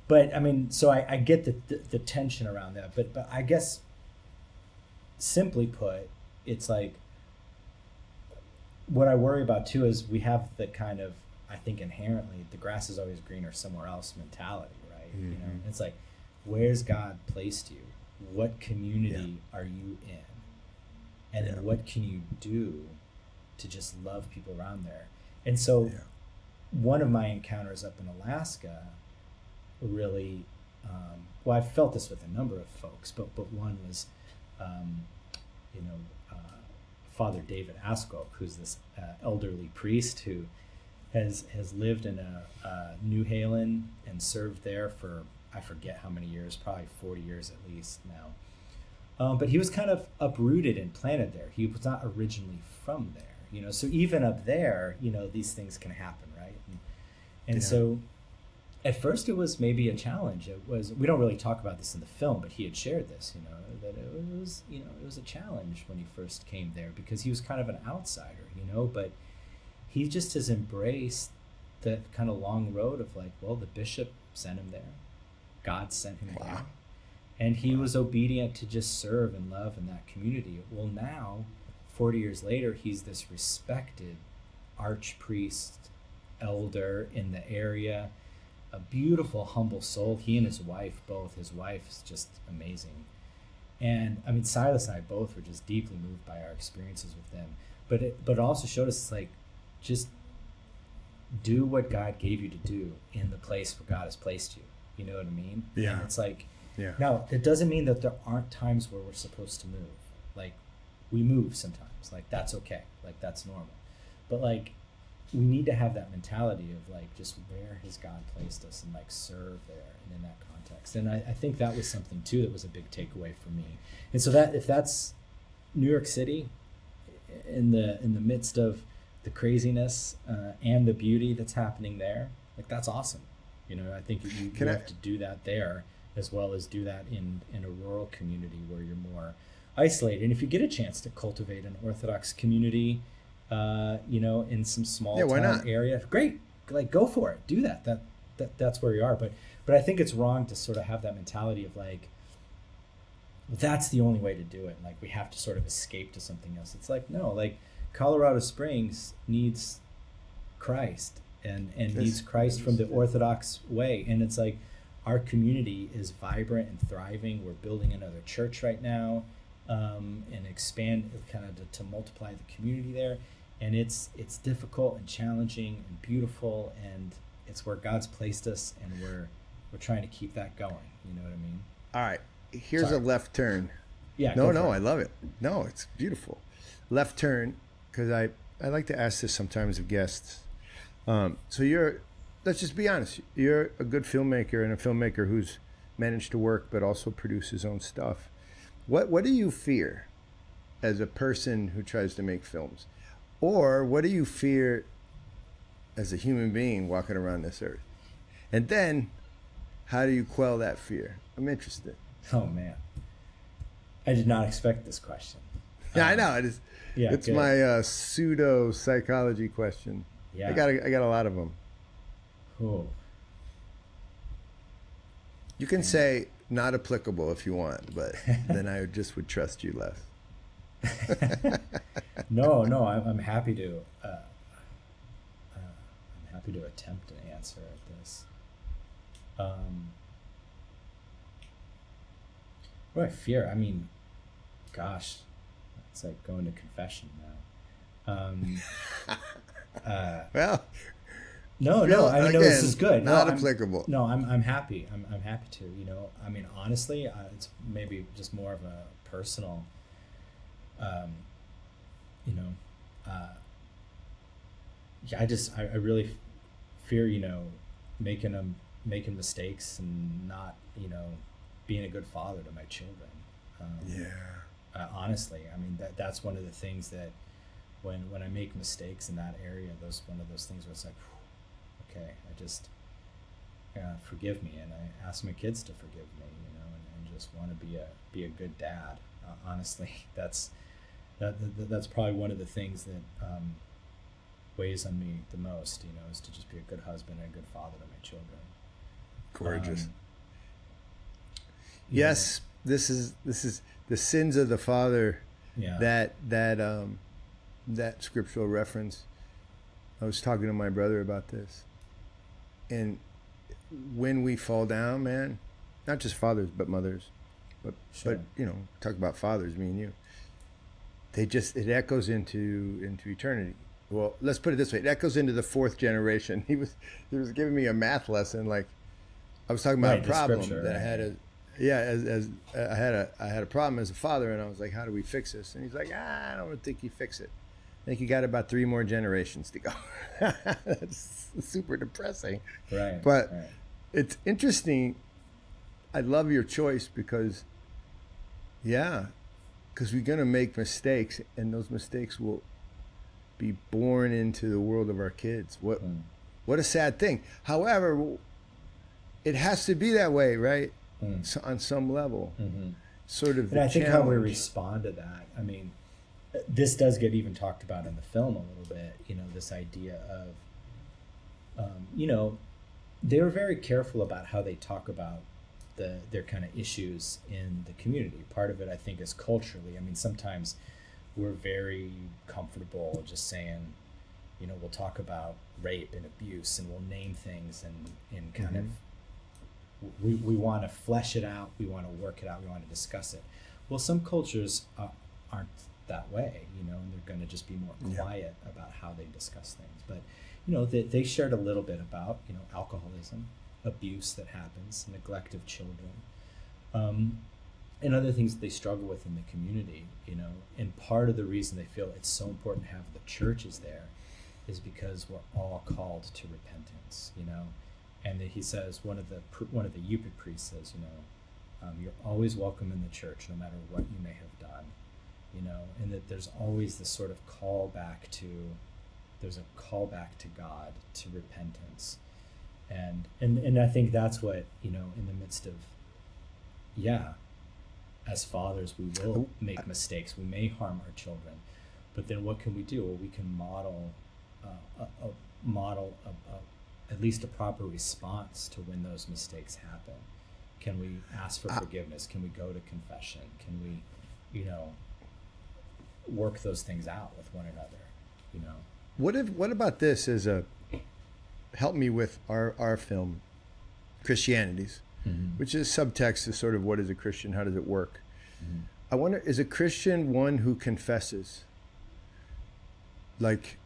But I mean, so I get the tension around that. But I guess, simply put, it's like what I worry about too is we have the kind of, I think inherently, the grass is always greener somewhere else mentality, right?
Mm-hmm.
You know, it's like, where's God placed you? What community are you in? And then what can you do to just love people around there? And so one of my encounters up in Alaska really, well, I've felt this with a number of folks, but one was, Father David Askok, who's this elderly priest who has lived in New Halen and served there for, I forget how many years, probably 40 years at least now. But he was kind of uprooted and planted there. He was not originally from there, you know. So even up there, you know, these things can happen, right? And so at first it was maybe a challenge. It was, we don't really talk about this in the film, but he had shared this, you know, that it was, you know, it was a challenge when he first came there because he was kind of an outsider, you know, but he just has embraced that kind of long road of like, well, the bishop sent him there. God sent him there. And he was obedient to just serve and love in that community. Well, now, 40 years later, he's this respected archpriest, elder in the area, a beautiful, humble soul. He and his wife both. His wife is just amazing. And I mean, Silas and I both were just deeply moved by our experiences with them. But it also showed us, like, just do what God gave you to do in the place where God has placed you. You know what I mean?
Yeah.
And it's like, now, it doesn't mean that there aren't times where we're supposed to move. Like, we move sometimes. Like, that's okay. Like, that's normal. But, like, we need to have that mentality of, like, just where has God placed us and, like, serve there and in that context. And I think that was something, too, that was a big takeaway for me. And so that, if that's New York City in the midst of the craziness and the beauty that's happening there, like, that's awesome. You know, I think you have to do that there as well as do that in a rural community where you're more isolated. And if you get a chance to cultivate an Orthodox community, you know, in some small town area, great, like, go for it, do that. That's where you are. But I think it's wrong to sort of have that mentality of like, that's the only way to do it. Like, we have to sort of escape to something else. It's like, no, like, Colorado Springs needs Christ and needs Christ from the Orthodox way. And it's like, our community is vibrant and thriving. We're building another church right now, and expand kind of to multiply the community there. And it's difficult and challenging and beautiful, and it's where God's placed us, and we're trying to keep that going. You know what I mean?
All right. Here's a left turn.
Yeah.
No, I love it. No, it's beautiful. Left turn, because I like to ask this sometimes of guests. So let's just be honest. You're a good filmmaker and a filmmaker who's managed to work but also produce his own stuff. What do you fear as a person who tries to make films? Or what do you fear as a human being walking around this earth? And then how do you quell that fear? I'm interested.
Oh, man. I did not expect this question.
Yeah, I know. It's
good.
My pseudo psychology question.
Yeah.
I got a lot of them.
Cool.
You can say not applicable if you want, but then I would trust you less.
No, I'm happy to. I'm happy to attempt an answer at this. What I fear? I mean, gosh, it's like going to confession now.
Well.
No. I mean, no, this is good.
Not applicable.
No, I'm happy. I'm happy to. You know, I mean, honestly, it's maybe just more of a personal. You know, I really fear, you know, making mistakes and not, you know, being a good father to my children. Honestly, I mean, that's one of the things that when I make mistakes in that area, one of those things where it's like, okay, I just forgive me, and I ask my kids to forgive me, you know, and just want to be a good dad. Honestly, that's probably one of the things that weighs on me the most, you know, is to just be a good husband and a good father to my children.
Gorgeous. Yes, this is the sins of the father.
Yeah.
That that scriptural reference. I was talking to my brother about this. And when we fall down, man, not just fathers, but mothers, but you know, talk about fathers, me and you. It echoes into eternity. Well, let's put it this way: it echoes into the fourth generation. He was giving me a math lesson. Like, I was talking about a problem that I had as I had a problem as a father, and I was like, how do we fix this? And he's like, I don't think you fix it. I think you got about 3 more generations to go. That's super depressing.
Right.
But it's interesting. I love your choice because we're going to make mistakes, and those mistakes will be born into the world of our kids. What a sad thing. However, it has to be that way, right? So on some level. Sort of.
And I think how we respond to that, I mean, this does get even talked about in the film a little bit, you know, this idea of, you know, they were very careful about how they talk about their kind of issues in the community. Part of it, I think, is culturally. I mean, sometimes we're very comfortable just saying, you know, we'll talk about rape and abuse and we'll name things and kind of, we want to flesh it out, we want to work it out, we want to discuss it. Well, some cultures aren't that way, you know, and they're going to just be more quiet about how they discuss things. But, you know, they shared a little bit about, you know, alcoholism, abuse that happens, neglect of children, and other things that they struggle with in the community, you know. And part of the reason they feel it's so important to have the churches there is because we're all called to repentance, you know. And he says, one of the Yupa priests says, you know, you're always welcome in the church, no matter what you may have done, you know, and that there's always this sort of call back to God, to repentance. And I think that's what, you know, in the midst of, as fathers, we will make mistakes. We may harm our children, but then what can we do? Well, we can model at least a proper response to when those mistakes happen. Can we ask for forgiveness? Can we go to confession? Can we, you know, work those things out with one another, you know?
What about this as help me with our film, Christianities, which is subtext is sort of what is a Christian, how does it work? I wonder, is a Christian one who confesses? Like,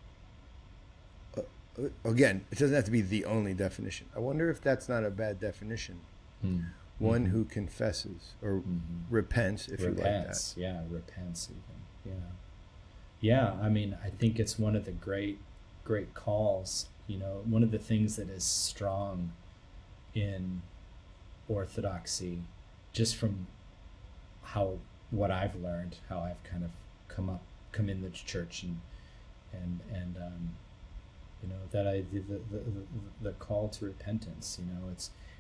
again, it doesn't have to be the only definition. I wonder if that's not a bad definition. One who confesses or repents, if you like that.
Yeah, repents even. Yeah, I mean, I think it's one of the great calls. You know, one of the things that is strong in Orthodoxy, just from what I've learned, how I've kind of come in the church and you know, that the call to repentance. You know,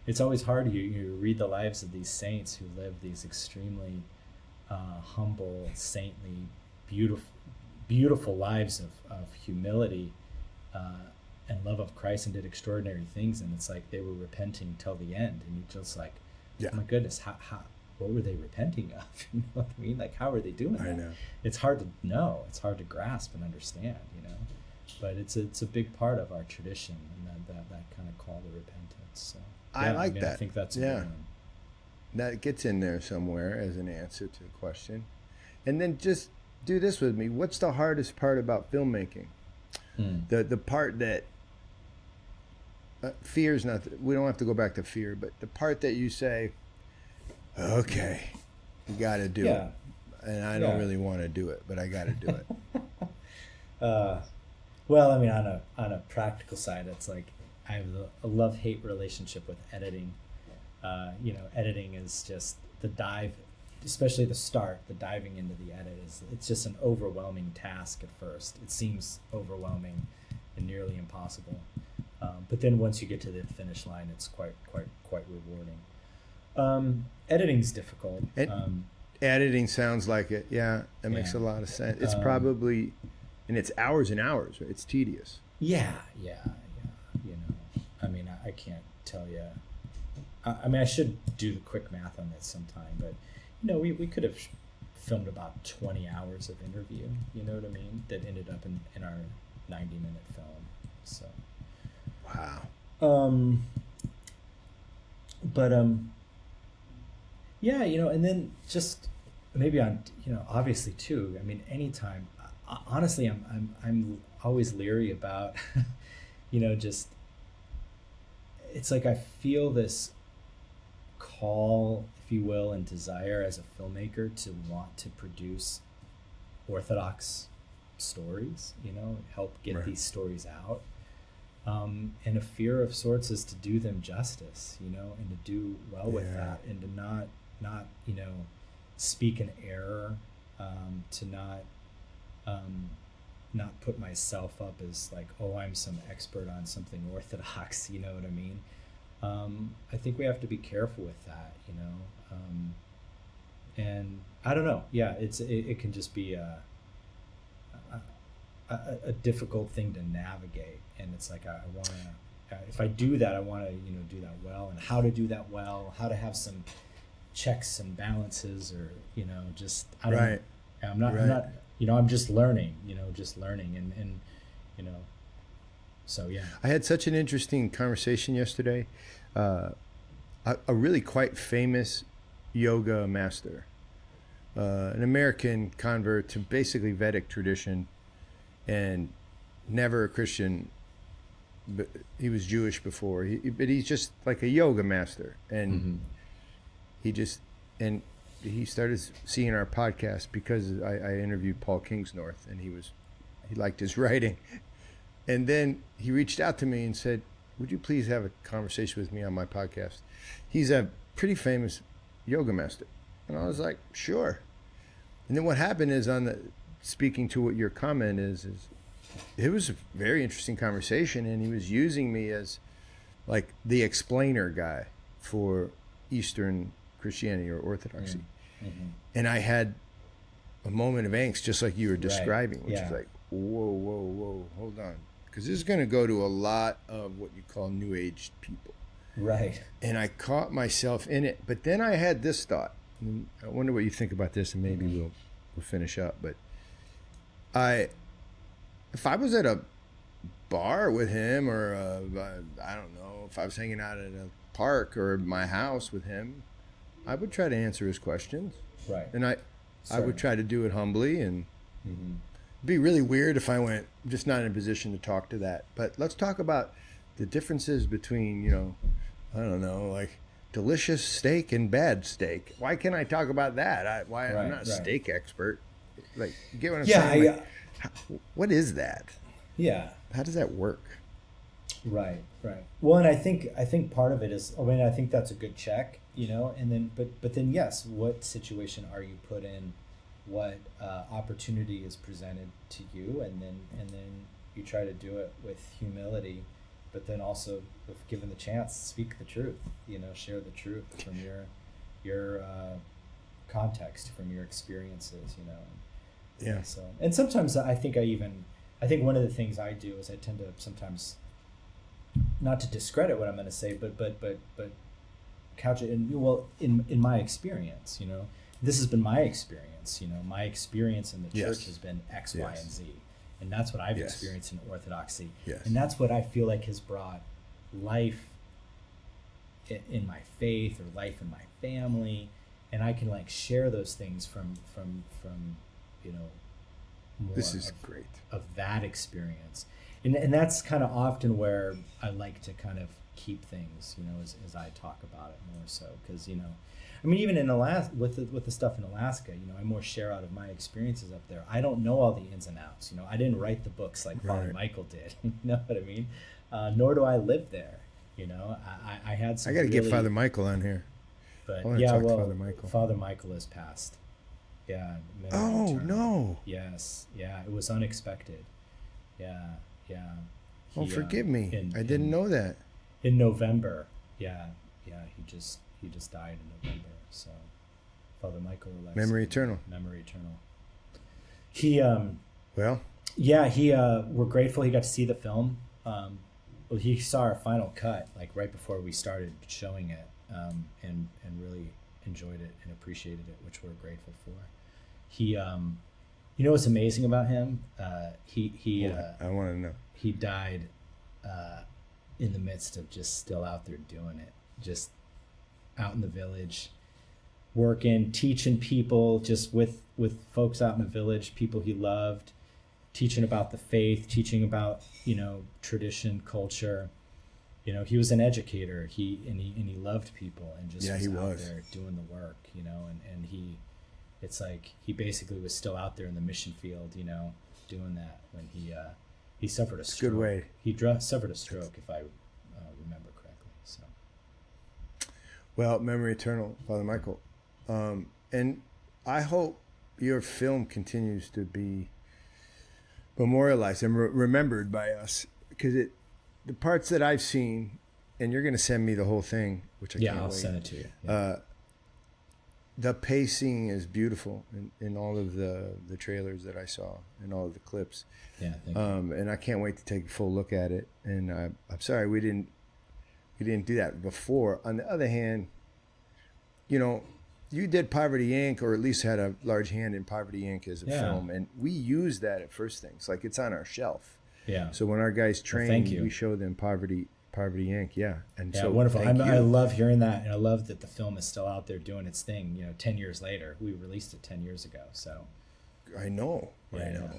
it's always hard. You read the lives of these saints who live these extremely humble, saintly, beautiful lives of humility and love of Christ, and did extraordinary things. And it's like they were repenting till the end, and you're just like, oh my goodness, how what were they repenting of? You know what I mean? Like, how are they doing that?
I know.
It's hard to know. It's hard to grasp and understand, you know. But it's a big part of our tradition, and that kind of call to repentance. So
I like that.
I think that's a good one.
That gets in there somewhere as an answer to the question. And then just do this with me. What's the hardest part about filmmaking? The part that fear is not. We don't have to go back to fear, but the part that you say, okay, you got to do it, and I don't really want to do it, but I got to do it.
Well, I mean, on a practical side, it's like I have a love-hate relationship with editing. You know, editing is just the dive, especially the start, the diving into the edit it's just an overwhelming task at first. It seems overwhelming and nearly impossible. But then once you get to the finish line, it's quite rewarding. Editing's difficult.
Editing sounds like it. Yeah, that makes a lot of sense. It's probably, and it's hours and hours. Right? It's tedious.
Yeah. You know, I mean, I can't tell you. I mean, I should do the quick math on this sometime, but you know, we could have filmed about 20 hours of interview, you know what I mean? That ended up in our 90-minute film. So,
Wow.
Yeah, you know, and then just maybe on, you know, obviously too, I mean, anytime, honestly, I'm always leery about, you know, just, it's like I feel this call, if you will, and desire as a filmmaker to want to produce orthodox stories, you know, help get
Right.
these stories out. And a fear of sorts is to do them justice, you know, and to do well with
Yeah.
that, and to not, you know, speak in error, to not put myself up as like, oh, I'm some expert on something orthodox, you know what I mean? I think we have to be careful with that, you know, and I don't know. Yeah, it can just be a difficult thing to navigate, and it's like I want to. If I do that, I want to, you know, do that well, and how to do that well, how to have some checks and balances, or, you know, just I don't
Right.
know. I'm not.
Right.
I'm not. You know, I'm just learning. You know, and you know. So yeah.
I had such an interesting conversation yesterday. A really quite famous yoga master, an American convert to basically Vedic tradition, and never a Christian. But he was Jewish before. But he's just like a yoga master, and he started seeing our podcast because I interviewed Paul Kingsnorth, and he liked his writing. And then he reached out to me and said, would you please have a conversation with me on my podcast? He's a pretty famous yoga master. And I was like, sure. And then what happened is, speaking to what your comment is it was a very interesting conversation, and he was using me as like the explainer guy for Eastern Christianity or Orthodoxy.
Mm-hmm.
And I had a moment of angst, just like you were describing, which
Yeah.
is like, whoa, hold on. Because this is going to go to a lot of what you call New Age people.
Right.
And I caught myself in it. But then I had this thought. And I wonder what you think about this, and maybe we'll finish up. But if I was at a bar with him, or I don't know, if I was hanging out at a park or my house with him, I would try to answer his questions.
Right.
And I would try to do it humbly, and
Mm-hmm.
it'd be really weird if I went, I'm just not in a position to talk to that. But let's talk about the differences between, you know, I don't know, like delicious steak and bad steak. Why can't I talk about that? I'm not a steak expert. Like, you get what I'm saying? Like, what is that?
Yeah.
How does that work?
Right. Well, and I think part of it is, I mean, I think that's a good check, you know, and then, but then yes, what situation are you put in? What opportunity is presented to you, and then you try to do it with humility, but then also, if given the chance, speak the truth, you know, share the truth from your context, from your experiences, you know.
Yeah.
So, and sometimes I think one of the things I do is I tend to sometimes, not to discredit what I'm going to say, but couch it in my experience, you know. This has been my experience, you know. My experience in the church has been X, Y, and Z, and that's what I've experienced in Orthodoxy, and that's what I feel like has brought life in my faith, or life in my family, and I can like share those things from you know, more
This is great.
of that experience, and that's kind of often where I like to kind of keep things, you know, as I talk about it more so, because, you know, I mean, even in Alaska, with the stuff in Alaska, you know, I more share out of my experiences up there. I don't know all the ins and outs, you know. I didn't write the books like Father Michael did, you know what I mean? Nor do I live there, you know. I had some.
I got to
really,
get Father Michael on here.
but
I
yeah,
talk to
well, Father Michael has passed. Yeah.
Oh
eternal.
no.
Yes. Yeah. It was unexpected. Yeah.
Oh, forgive me. I didn't know that.
In November. Yeah. He just died in November. So, Father Michael Alexis.
Memory eternal.
Memory eternal. He
Well,
yeah, we're grateful he got to see the film. Well, he saw our final cut like right before we started showing it, and really enjoyed it and appreciated it, which we're grateful for. He, you know what's amazing about him?
I want to know.
He died in the midst of just still out there doing it, just out in the village, working, teaching people, just with folks out in the village, people he loved, teaching about the faith, teaching about, you know, tradition, culture. You know, he was an educator. He loved people, and just was out there doing the work, you know, and it's like he basically was still out there in the mission field, you know, doing that when he suffered a stroke.
Good way.
He suffered a stroke, if I remember correctly. So,
well, memory eternal, Father Michael, and I hope your film continues to be memorialized and remembered by us, because the parts that I've seen, and you're going to send me the whole thing, which I can't wait.
I'll send it to you. Yeah.
The pacing is beautiful in all of the trailers that I saw and all of the clips.
Yeah, thank you.
And I can't wait to take a full look at it. And I'm sorry we didn't do that before. On the other hand, you know, you did Poverty Inc., or at least had a large hand in Poverty Inc. as a film, and we use that at First Things. Like, it's on our shelf.
Yeah.
So when our guys train,
well,
we show them Poverty Inc. Yeah. And so
wonderful. I love hearing that, and I love that the film is still out there doing its thing. You know, 10 years later, we released it 10 years ago. So
I know.
Yeah.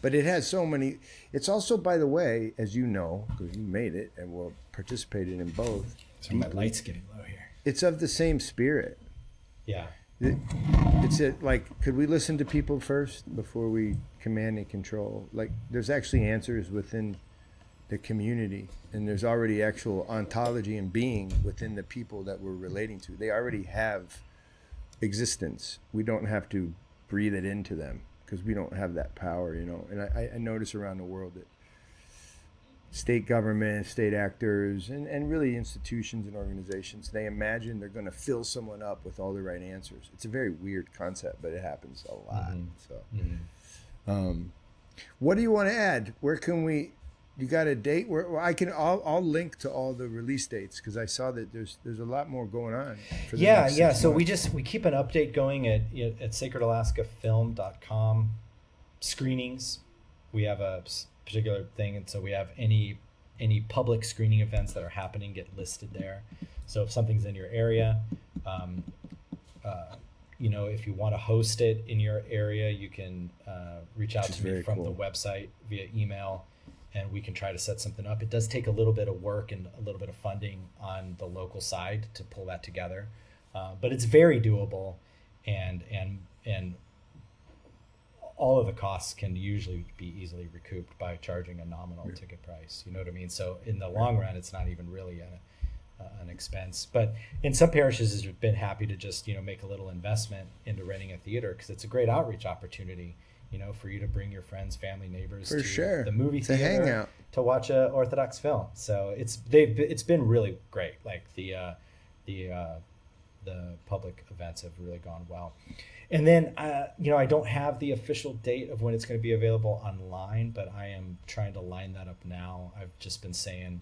But it has so many. It's also, by the way, as you know, because you made it and will participated in both.
So my light's getting low here.
It's of the same spirit.
Yeah.
It's like, could we listen to people first before we command and control? Like, there's actually answers within the community, and there's already actual ontology and being within the people that we're relating to. They already have existence. We don't have to breathe it into them, because we don't have that power, you know. And I notice around the world that state government, state actors, and really institutions and organizations, they imagine they're going to fill someone up with all the right answers. It's a very weird concept, but it happens a lot. So, what do you want to add? Where can we? You got a date where I'll link to all the release dates, because I saw that there's a lot more going on. For the next 6
So
months.
we keep an update going at sacredalaskafilm.com. Screenings, we have a particular thing, and so we have any public screening events that are happening get listed there. So if something's in your area, you know, if you want to host it in your area, you can reach out to me from the website via email, and we can try to set something up. It does take a little bit of work and a little bit of funding on the local side to pull that together, but it's very doable, and all of the costs can usually be easily recouped by charging a nominal ticket price. You know what I mean? So in the long run, it's not even really an expense. But in some parishes, has been happy to just, you know, make a little investment into renting a theater, because it's a great outreach opportunity, you know, for you to bring your friends, family, neighbors to the movie theater,
hang out,
to watch a Orthodox film. So it's been really great. Like the public events have really gone well. And then, you know, I don't have the official date of when it's going to be available online, but I am trying to line that up now. I've just been saying,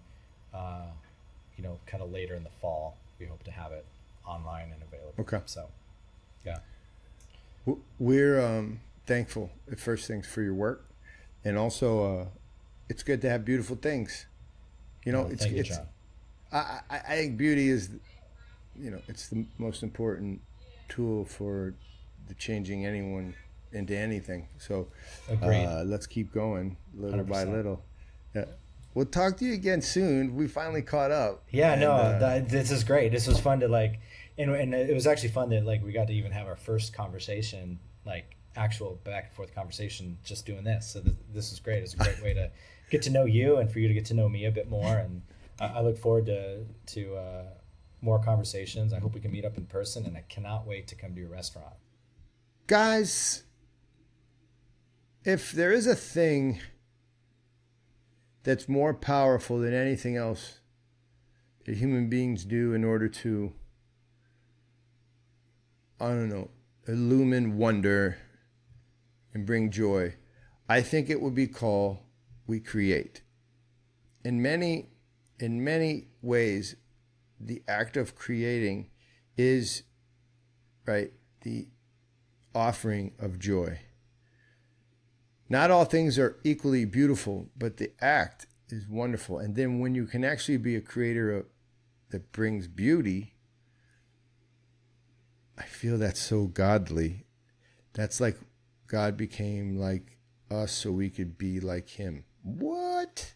you know, kind of later in the fall, we hope to have it online and available.
Okay.
So, yeah.
We're thankful at First Things for your work, and also it's good to have beautiful things. You know,
thank you, John.
I think beauty is, you know, it's the most important tool for the changing anyone into anything. So let's keep going little 100%. By little. Yeah. We'll talk to you again soon. We finally caught up.
Yeah, this is great. This was fun to and it was actually fun that we got to even have our first conversation, actual back and forth conversation, just doing this. So this is great. It's a great way to get to know you and for you to get to know me a bit more. And I look forward to more conversations. I hope we can meet up in person, and I cannot wait to come to your restaurant.
Guys, if there is a thing that's more powerful than anything else that human beings do in order to, illumine wonder and bring joy, I think it would be called we create. In many ways, the act of creating is, the offering of joy. Not all things are equally beautiful, but the act is wonderful. And then when you can actually be a creator that brings beauty, I feel that's so godly. That's like God became like us so we could be like him. What?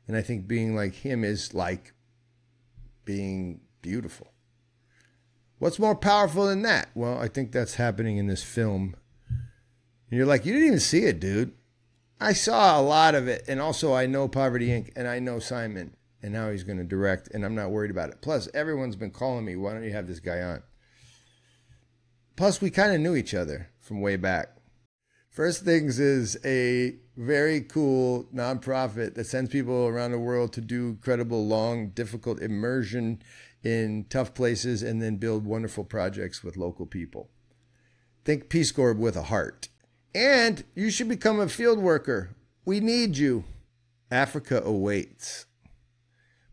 And I think being like him is like being beautiful. What's more powerful than that? Well, I think that's happening in this film. And you're like, you didn't even see it, dude. I saw a lot of it. And also I know Poverty Inc. and I know Simon and how he's going to direct. And I'm not worried about it. Plus, everyone's been calling me, why don't you have this guy on? Plus, we kind of knew each other from way back. First Things is a very cool nonprofit that sends people around the world to do incredible, long, difficult immersion in tough places and then build wonderful projects with local people. Think Peace Corps with a heart. And you should become a field worker. We need you. Africa awaits.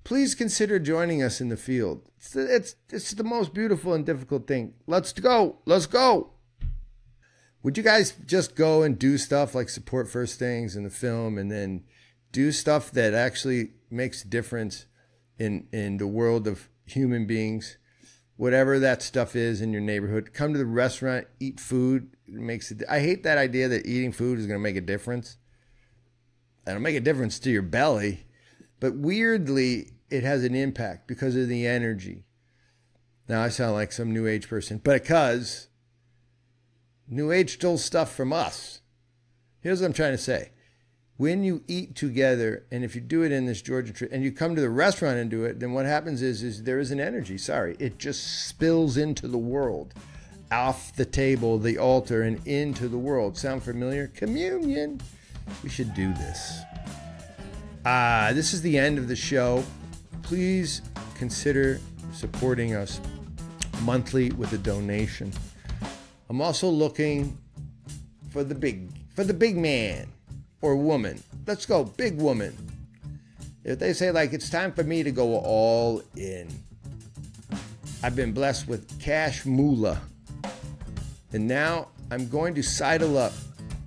Please consider joining us in the field. It's the most beautiful and difficult thing. Let's go. Let's go. Would you guys just go and do stuff like support First Things in the film and then do stuff that actually makes a difference in the world of human beings? Whatever that stuff is in your neighborhood. Come to the restaurant, eat food. I hate that idea that eating food is going to make a difference. It'll make a difference to your belly. But weirdly, it has an impact because of the energy. Now, I sound like some New Age person, but because New Age stole stuff from us. Here's what I'm trying to say. When you eat together, and if you do it in this Georgia trip, and you come to the restaurant and do it, then what happens is there is an energy. Sorry, it just spills into the world, off the table, the altar, and into the world. Sound familiar? Communion. We should do this. This is the end of the show. Please consider supporting us monthly with a donation. I'm also looking for the big man or woman. Let's go, big woman. If they say like it's time for me to go all in. I've been blessed with cash moolah. And now I'm going to sidle up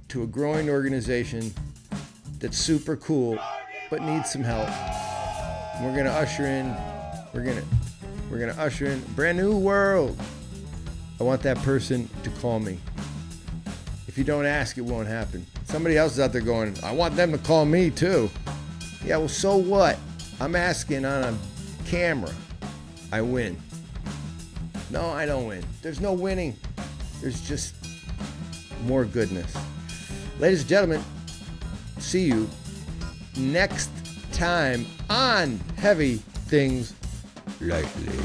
to a growing organization that's super cool but needs some help. And we're gonna usher in a brand new world. I want that person to call me. If you don't ask, it won't happen. Somebody else is out there going, I want them to call me too. Yeah, well, so what? I'm asking on a camera. I win. No, I don't win. There's no winning. There's just more goodness. Ladies and gentlemen, see you next time on Heavy Things Lightly.